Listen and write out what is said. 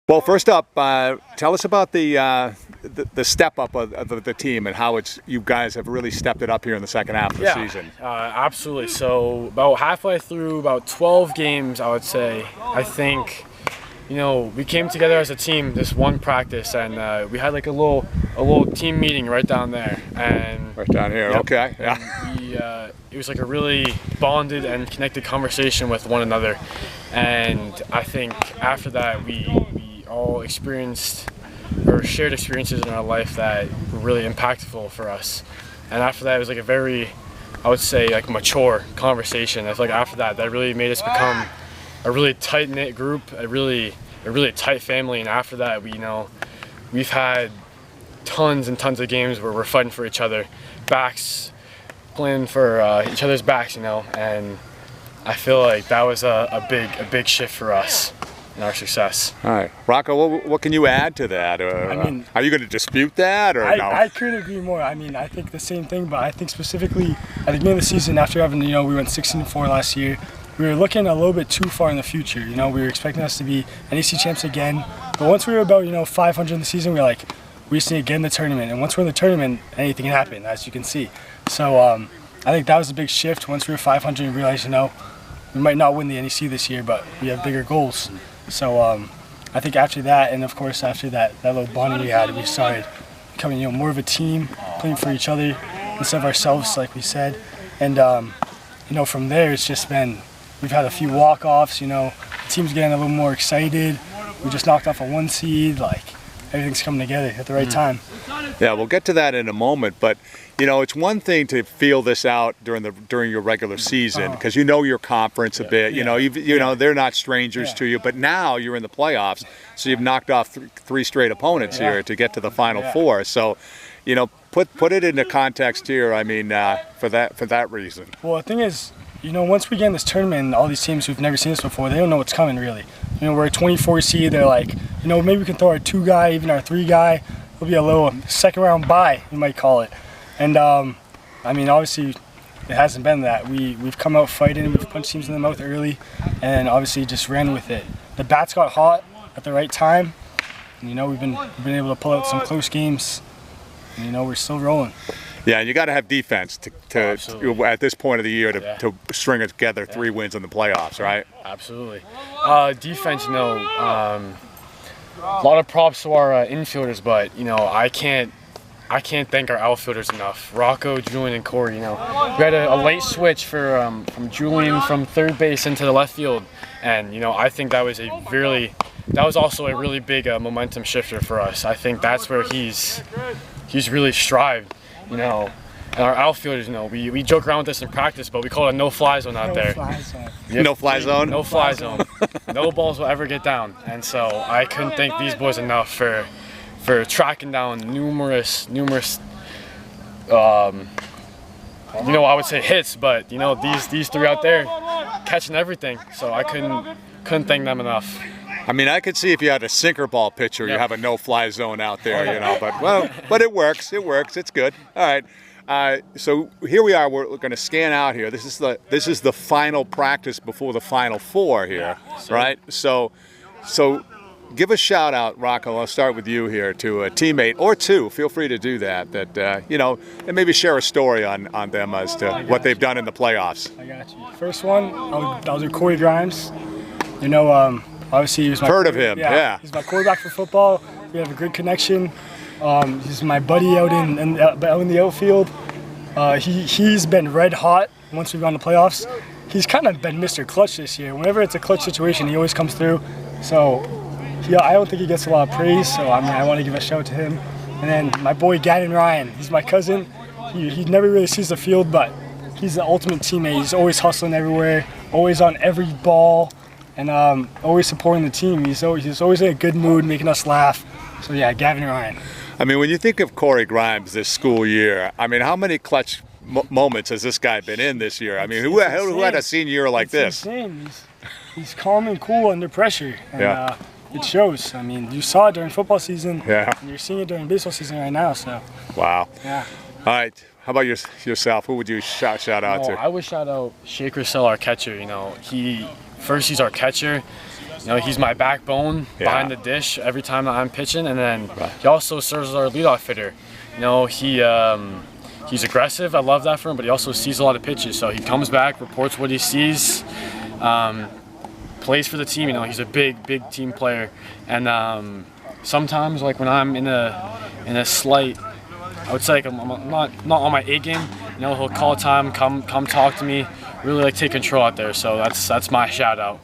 Well, first up, tell us about the step up of the team and how you guys have really stepped it up here in the second half of the season. Absolutely. So about halfway through, about 12 games, I would say, I think, we came together as a team this one practice, and we had like a little team meeting right down there. And right down here, yep, okay. Yeah. It was like a really bonded and connected conversation with one another. And I think after that, we all experienced or shared experiences in our life that were really impactful for us. And after that, it was like a very, I would say, like mature conversation. I feel like after that really made us become a really tight-knit group, a really tight family. And after that, we've had tons and tons of games where we're fighting for each other, playing for each other's backs, and I feel like that was a big shift for us in our success. All right, Rocco, what can you add to that? Are you going to dispute that, or no? I couldn't agree more. I mean, I think the same thing, but I think specifically at the beginning of the season, after having, we went 16-4 last year, we were looking a little bit too far in the future. We were expecting us to be NEC champs again, but once we were about 500 in the season, we were like, we just need to get in the tournament, and once we're in the tournament, anything can happen, as you can see. So I think that was a big shift. Once we were 500, we realized, we might not win the NEC this year, but we have bigger goals. So I think after that, and of course after that little bonding we had, we started becoming more of a team, playing for each other instead of ourselves, like we said. And from there, it's just been, we've had a few walk-offs. The team's getting a little more excited. We just knocked off a 1 seed. Like, everything's coming together at the right time. Yeah, we'll get to that in a moment, but it's one thing to feel this out during your regular season because your conference a bit. They're not strangers to you, but now you're in the playoffs, so you've knocked off three straight opponents here to get to the Final Four. So, put it into context here. I mean, for that reason. Well, the thing is, once we get in this tournament, all these teams who've never seen this before, they don't know what's coming really. We're a 24 seed. They're like, maybe we can throw our 2 guy, even our 3 guy. It'll be a little second round bye, you might call it. And I mean, obviously, it hasn't been that. We've come out fighting. We've punched teams in the mouth early, and obviously just ran with it. The bats got hot at the right time. And, we've been able to pull out some close games. And, we're still rolling. Yeah, and you got to have defense to at this point of the year to string together 3 wins in the playoffs, right? Absolutely. Defense, a lot of props to our infielders, but I can't thank our outfielders enough. Rocco, Julian, and Corey. We had a late switch from Julian from third base into the left field, and I think that was also a really big momentum shifter for us. I think that's where he's really strived. And our outfielders, we joke around with this in practice, but we call it a no-fly zone out there. No-fly zone? No-fly zone. No balls will ever get down. And so I couldn't thank these boys enough for tracking down numerous I would say hits, but these 3 out there catching everything. So I couldn't thank them enough. I mean, I could see if you had a sinker ball pitcher, you have a no-fly zone out there, but it works. It's good. All right. So here we are. We're going to scan out here. This is the final practice before the Final Four here, right? So give a shout out, Rocco. I'll start with you here to a teammate or 2. Feel free to do that. And maybe share a story on them as to what they've done in the playoffs. I got you. First one, I was with Corey Grimes. Obviously, he was my heard of him. Yeah. He's my quarterback for football. We have a good connection. He's my buddy out in the outfield. He's been red hot once we've gone to playoffs. He's kind of been Mr. Clutch this year. Whenever it's a clutch situation, he always comes through. So I don't think he gets a lot of praise. So I want to give a shout to him. And then my boy Gavin Ryan. He's my cousin. He never really sees the field, but he's the ultimate teammate. He's always hustling everywhere, always on every ball, and always supporting the team. He's always in a good mood, making us laugh. So yeah, Gavin Ryan. I mean, when you think of Corey Grimes this school year, I mean, how many clutch moments has this guy been in this year? I mean, who had a senior year like this? Insane. He's calm and cool under pressure, and it shows. I mean, you saw it during football season, and you're seeing it during baseball season right now. So. Wow. Yeah. All right. How about yourself? Who would you shout out to? I would shout out Shaker Sell, our catcher. He's our catcher. You know, he's my backbone behind the dish every time that I'm pitching, and then he also serves as our leadoff hitter. You know, he's aggressive. I love that for him, but he also sees a lot of pitches. So he comes back, reports what he sees, plays for the team. You know, he's a big team player. And sometimes, like when I'm in a slight, I would say like I'm not on my A game. You know, he'll call time, come talk to me, really like take control out there. So that's my shout out.